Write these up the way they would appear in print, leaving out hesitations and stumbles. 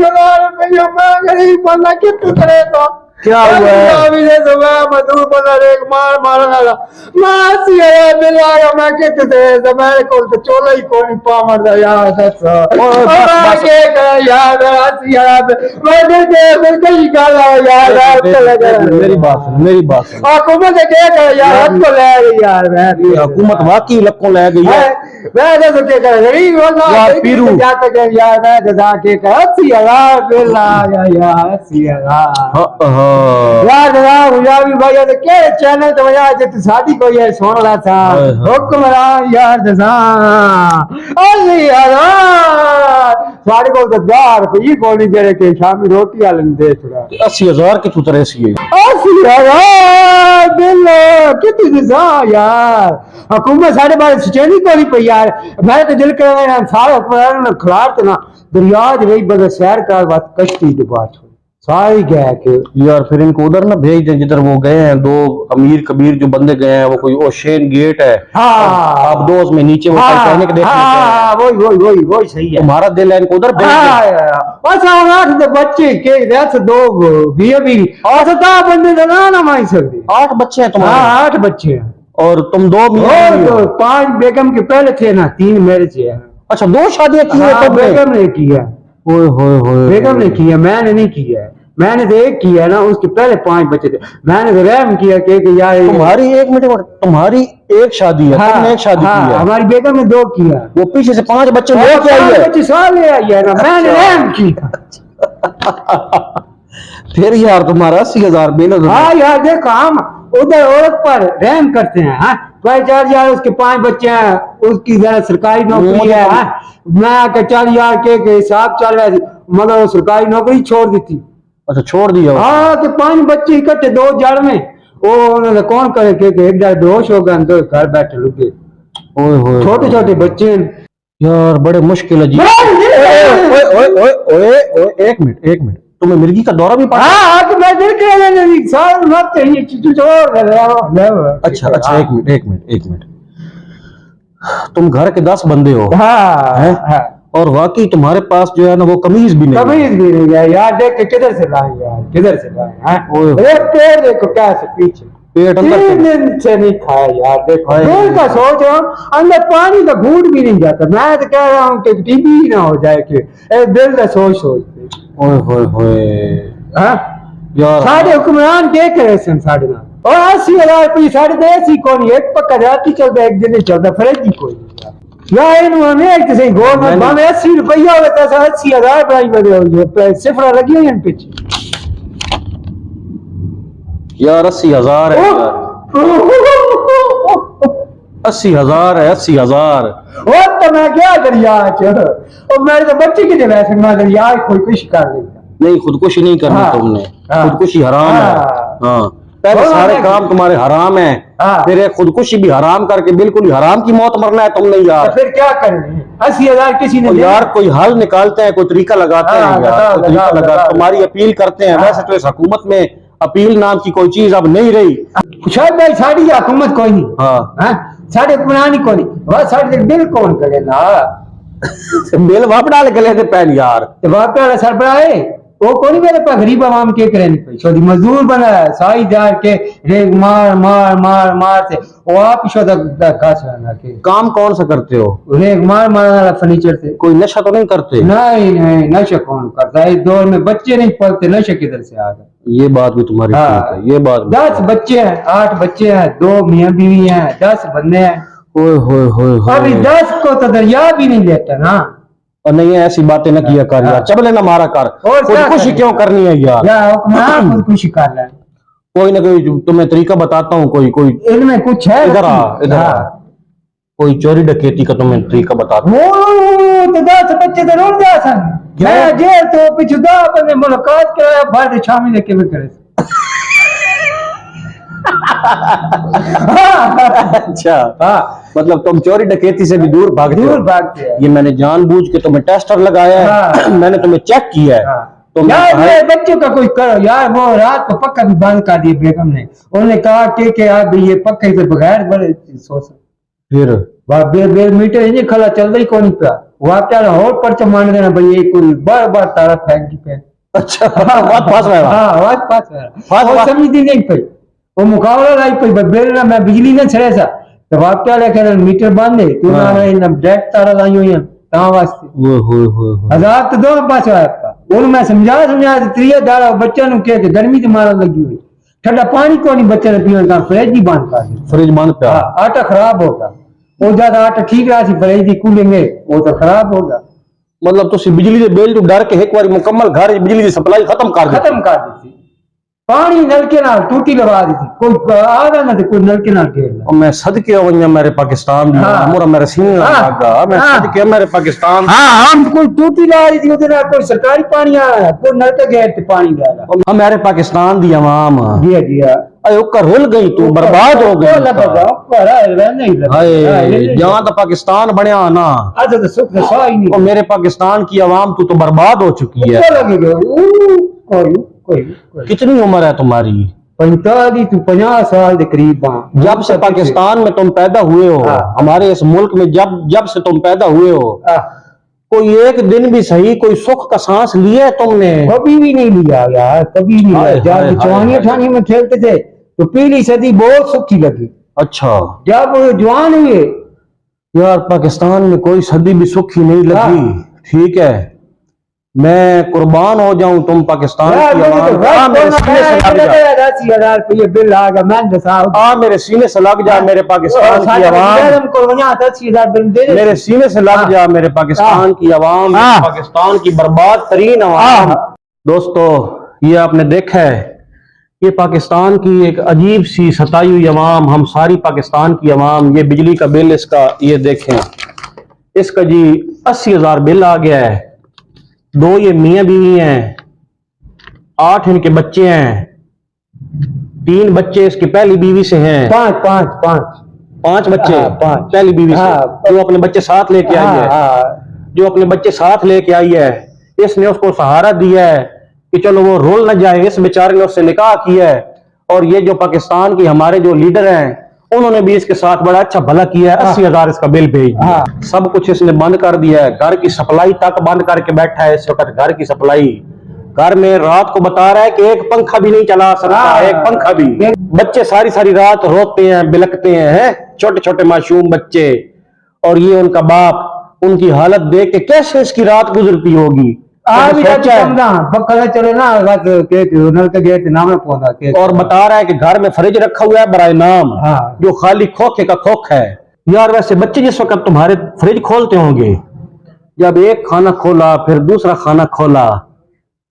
रुपया मैं गरीब बंदा कितने करेगा। क्या हुआ है? मजदूर बंदा एक मार मारना मैं मिला मैं कितने मेरे को तो चोला ही कौन पामर यार मेरी बात सुन। हुकूमत क्या करे यार को ले गई यार हुकूमत वाकई लक्कों ले गई है। मैं तो क्या करे गरीब यार पीरू जाता के यार मैं तो जाके 80,000 बिल आ गया यार 80,000 यार गुजराती भाई तो क्या चैनल तो वजह से तू शादी को ये सुन रहा था हुक्मरान यार दसा 80,000 साढ़े को तो 1000 कोनी जेड़े के शामी रोटी वाले ने दे थोड़ा 80,000 की तू तरह सी 80,000 बिल कितनी दसा यार हुकूमत साढ़े बार चैनी को नहीं पई यार मैं तो दिल कर रहा सारे हुक्मरान खिलाफ तो ना दरिया वही बगैर शहर का बात कश्ती की बात सारी गया के यार फिर इनको उधर ना भेज दे जिधर वो गए हैं। दो अमीर कबीर जो बंदे गए हैं वो कोई ओशेन गेट है। हाँ आप दोस्त में नीचे वो टाइटैनिक देखने हाँ वही सही है। तुम्हारा दिल है इनको उधर भेज दे। बच्चे के वैसे दो बीए भी और 10 बंदे ना मांग सकते। 8 बच्चे हैं तुम्हारे? 8 बच्चे हैं और तुम 2 और 5 बेगम के पहले थे ना 3 मेरे से। अच्छा 2 शादियां की है तब बेगम ने किया। बेगम ने किया मैंने नहीं किया। मैंने तो एक किया ना उसके पहले 5 बच्चे थे। मैंने तो रहम किया कि यार तुम्हारी एक मिनट तुम्हारी एक शादी है। हाँ, तुमने एक शादी की है। हमारी बेगम ने 2 किया। वो पीछे से 5 बच्चे लेके आई है। बच्चे साल ले आई है ना मैंने रहम किया। फिर यार तुम्हारा 80,000 बिल। हाँ यार देखो हम उधर औरत पर रहम करते हैं। हाँ भाई 4 यार उसके 5 बच्चे हैं उसकी जरा सरकारी नौकरी है। मैं 4 यार के हिसाब चल रहा थी मगर वो सरकारी नौकरी छोड़ दी थी। अच्छा छोड़ दिया। हाँ तो 5 बच्चे इकट्ठे 2 जड़ में वो उन्होंने कौन करे के एक जड़ बेहोश हो गए तो घर बैठे लुके। छोटे छोटे बच्चे यार बड़े मुश्किल है जी। एक मिनट तुम्हें मिर्गी का दौरा भी पड़ा? हाँ तो मैं दिल के साल मत चाहिए अच्छा एक मिनट तुम घर के 10 बंदे हो। हाँ और वाकई तुम्हारे पास जो है ना वो कमीज भी नहीं है यार। देख के किधर से लाए यार किधर से लाए। पेड़ देखो कैसे पीछे पेट अंदर से नहीं खाया यार। देखो दिल का सोच रहा हूँ अंदर पानी का घूट भी नहीं जाता। मैं तो कह रहा हूँ कि टीबी ना हो जाए कि दिल का सोच यार साढ़े हुक्मरान के करे साढ़े ना और 80,000 रुपये साढ़े 10 कौन एक पक्का राती चलता एक दिन चलता फर्ज ही कोई यार गवर्नमेंट 80 रुपया होता है 80,000 प्राइस सिफरा लगी हुई पीछे यार 80,000 है 80,000 है 80,000। तो मैं क्या करिया मेरे तो बच्चे की वैसे मैं यार कोई कुछ कर नहीं खुदकुशी नहीं करनी। तुमने खुदकुशी हराम है। हाँ पहले सारे काम तुम्हारे हराम है। फिर एक खुदकुशी भी हराम करके बिल्कुल ही हराम की मौत मरना है तुमने यार। तो फिर क्या करेंगे 80,000 किसी ने यार कोई हल निकालते हैं कोई तरीका लगाते हैं यार कोई तरीका लगा तुम्हारी अपील करते हैं। वैसे तो इस हुकूमत में अपील नाम की कोई चीज अब नहीं रही। शायद भाई साड़ी हुकूमत कोई नहीं। हाँ साढ़े पुरानी को नहीं वह साढ़े बिल कौन करे ना बिल वाप डाल के लेते पहन यार तो वाप डाल सरबराह वो कोई मेरे पास गरीब आवाम के करे नहीं मजदूर बना है साई जार के रेग मार मार मार मार से वो आप के काम कौन सा करते हो? रेग मार मार फर्नीचर से। कोई नशा तो नहीं करते? नहीं नशा कौन करता है इस दौर में बच्चे नहीं पलते नशा किधर से आ गए। ये बात भी तुम्हारी ठीक है। ये बात 10 बच्चे हैं 8 बच्चे हैं 2 मियाँ बीवी हैं 10 बंदे हैं। अभी 10 को तो दरिया भी नहीं लेता ना। और नहीं ऐसी बातें न किया कर यार चबले ना मारा कर। खुदकुशी क्यों करनी है यार खुदकुशी कर ले कोई ना कोई तुम्हें तरीका बताता हूँ। कोई इनमें कुछ है इधर आ कोई चोरी डकैती का तुम्हें तरीका बताता हूँ। तो 10 बच्चे तो रोड जा सन मैं जेल तो पीछे 10 बंदे मुलाकात कराया बाहर शामिल लेके भी करे। अच्छा मतलब तुम चोरी डकैती से भी दूर भागते हैं। ये मैंने जानबूझ के तुम्हें टेस्टर लगाया है। मैंने तुम्हें चेक किया है। तो यार मेरे बच्चों का कोई करो यार वो रात को पक्का भी बंद कर दिया बेगम ने। उन्होंने कहा कि आप ये पक्के से बगैर बड़े सोच फिर मीटर इंजन खला चल रही कौन पिया वाक्या और पर्चा मान देना भाई ये कोई बार बार तारा फेंक दी पे। अच्छा बात पास रहा। हाँ आवाज पास रहा वो समझती नहीं पई वो मुकाबला लाई पई बेल ना मैं बिजली ना छड़े सा तो वाक्या लेकर मीटर बांधे तू ना डायरेक्ट तारा लाई हुई है ता वास्ते वो हजार तो दो पास आया उन मैं समझा त्रिया दाड़ा बच्चा नु के गर्मी ते मारा लगी हुई ठंडा पानी को नहीं बच्चे ने पीने का फ्रिज ही बंद कर फ्रिज बंद पे आटा खराब होगा वो ज्यादा आटा ठीक रहा सी फ्रिज दी कूलिंग है वो तो खराब होगा मतलब तुसी बिजली दे बिल तो डर के एक बार मुकम्मल घर बिजली की सप्लाई खत्म कर दी पानी नलके नाल टूटी लगा दी थी कोई आगा ना कोई नलके नाल घेर मैं सदके वन्या मेरे पाकिस्तान मोरा मेरे सीने लगा मैं सदके मेरे पाकिस्तान हम कोई टूटी लगा दी थी उधर कोई सरकारी पानी आ रहा है कोई नलके घेर ते पानी डाला मेरे पाकिस्तान दी आवाम जी जी अयो कर रुल गई तू बर्बाद हो गई जहां तो पाकिस्तान बनया ना तो सुख ही नहीं मेरे पाकिस्तान की आवाम तू तो बर्बाद हो चुकी है कितनी उम्र है तुम्हारी 45 तू 50 साल के करीब जब से पाकिस्तान में तुम पैदा हुए हो हमारे इस मुल्क में जब से तुम पैदा हुए हो कोई एक दिन भी सही कोई सुख का सांस लिया है तुमने कभी भी नहीं लिया यार कभी नहीं लिया जब जवानी अठानी में खेलते थे तो पहली सदी बहुत सुखी लगी अच्छा जब जवान हुए यार पाकिस्तान में कोई सदी भी सुखी नहीं लगी ठीक है मैं कुर्बान हो जाऊं तुम पाकिस्तान की आवाम मेरे सीने से लग जा 10,000 रुपये बिल आ गया मैं मेरे सीने से लग जा मेरे पाकिस्तान की आवाम मेरे सीने से लग जा मेरे पाकिस्तान की आवाम पाकिस्तान की बर्बाद तरीन आवाम दोस्तों ये आपने देखा है ये पाकिस्तान की एक अजीब सी सताई हुई आवाम हम सारी पाकिस्तान की आवाम ये बिजली का बिल इसका ये देखें इसका जी 80,000 बिल आ गया है 2 ये मियां बीवी हैं 8 इनके बच्चे हैं 3 बच्चे इसकी पहली बीवी से हैं 5 बच्चे पहली बीवी से जो अपने बच्चे साथ लेके आई है जो अपने बच्चे साथ लेके आई है इसने उसको सहारा दिया है कि चलो वो रोल न जाए इस बेचारे ने उससे निकाह किया है और ये जो पाकिस्तान की हमारे जो लीडर हैं उन्होंने भी इसके साथ बड़ा अच्छा भला किया है 80,000 इसका बिल भेज दिया सब कुछ इसने बंद कर दिया है घर की सप्लाई तक बंद करके बैठा है इस वक्त घर की सप्लाई घर में रात को बता रहा है कि एक पंखा भी नहीं चला सकता एक पंखा भी बच्चे सारी रात रोते हैं बिलकते हैं छोटे छोटे मासूम बच्चे और ये उनका बाप उनकी हालत देख के कैसे इसकी रात गुजरती होगी चले ना और बता रहा है कि घर में फ्रिज रखा हुआ है बराए नाम जो खाली खोखे का खोख है यार वैसे बच्चे जिस वक्त तुम्हारे फ्रिज खोलते होंगे जब एक खाना खोला फिर दूसरा खाना खोला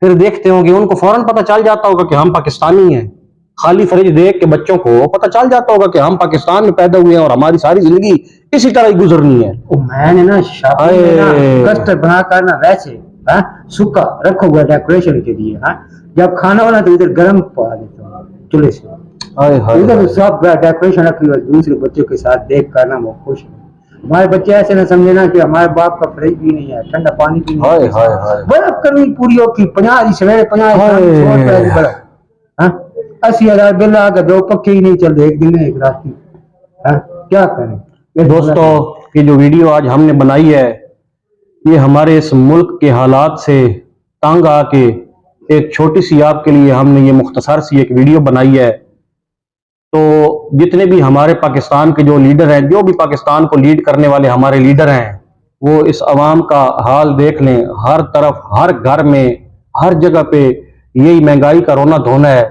फिर देखते होंगे उनको फौरन पता चल जाता होगा कि हम पाकिस्तानी हैं खाली फ्रिज देख के बच्चों को पता चल जाता होगा कि हम पाकिस्तान में पैदा हुए हैं और हमारी सारी जिंदगी इसी तरह ही गुजरनी है मैंने ना कस्टर्ड बना कर ना वैसे सूखा रखा हुआ डेकोरेशन के लिए जब खाना वाला तो इधर गर्म पा देता हूँ चूल्हे से इधर सब डेकोरेशन रखी हुई दूसरे बच्चों के साथ देख कर ना वो खुश हमारे बच्चे ऐसे ना समझे ना कि हमारे बाप का फ्रिज भी नहीं है ठंडा पानी भी नहीं है बर्फ करनी पूरी होगी 50 सवेरे 50 बर्फ 80,000 बिल आ गया 2 पक्के ही नहीं चलते एक दिन में एक रात की क्या करें दोस्तों ये जो वीडियो आज हमने बनाई है ये हमारे इस मुल्क के हालात से तंग आके एक छोटी सी आपके लिए हमने ये मुख्तसर सी एक वीडियो बनाई है तो जितने भी हमारे पाकिस्तान के जो लीडर हैं जो भी पाकिस्तान को लीड करने वाले हमारे लीडर हैं वो इस अवाम का हाल देख लें हर तरफ हर घर में हर जगह पे यही महंगाई का रोना धोना है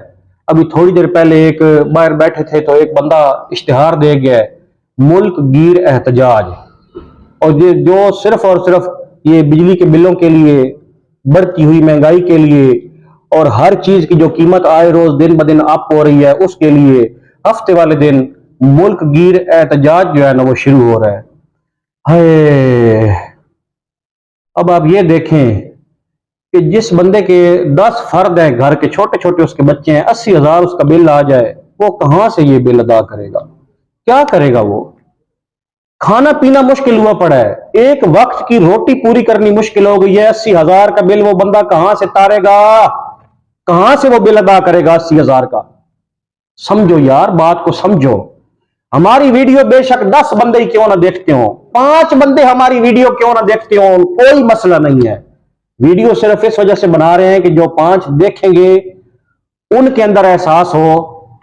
अभी थोड़ी देर पहले एक बाहर बैठे थे तो एक बंदा इश्तिहार दे गया मुल्क गिर एहतजाज और ये जो सिर्फ और सिर्फ ये बिजली के बिलों के लिए बढ़ती हुई महंगाई के लिए और हर चीज की जो कीमत आए रोज दिन ब दिन अप हो रही है उसके लिए हफ्ते वाले दिन मुल्क गिर एहतजाज जो है ना वो शुरू हो रहा है हाय अब आप ये देखें कि जिस बंदे के 10 फर्द हैं घर के छोटे छोटे उसके बच्चे हैं 80,000 उसका बिल आ जाए वो कहां से ये बिल अदा करेगा क्या करेगा वो खाना पीना मुश्किल हुआ पड़ा है एक वक्त की रोटी पूरी करनी मुश्किल हो गई है 80,000 का बिल वो बंदा कहां से तारेगा कहां से वो बिल अदा करेगा 80,000 का समझो यार बात को समझो हमारी वीडियो बेशक 10 बंदे ही क्यों ना देखते हो, 5 बंदे हमारी वीडियो क्यों ना देखते हो, कोई मसला नहीं है। वीडियो सिर्फ इस वजह से बना रहे हैं कि जो 5 देखेंगे उनके अंदर एहसास हो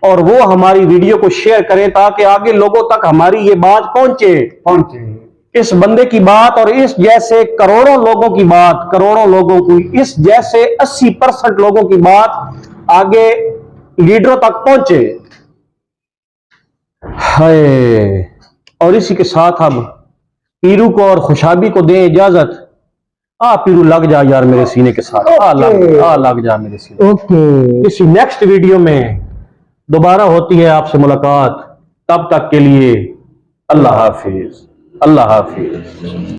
और वो हमारी वीडियो को शेयर करें ताकि आगे लोगों तक हमारी ये बात पहुंचे। इस बंदे की बात और इस जैसे करोड़ों लोगों की बात, करोड़ों लोगों की, इस जैसे 80% लोगों की बात आगे लीडरों तक पहुंचे। हाय, और इसी के साथ हम पीरू को और खुशाबी को दें इजाजत। पीरू लग जा यार मेरे सीने के साथ, लग जा मेरे सीने। ओके, किसी नेक्स्ट वीडियो में दोबारा होती है आपसे मुलाकात, तब तक के लिए अल्लाह हाफिज, अल्लाह हाफिज।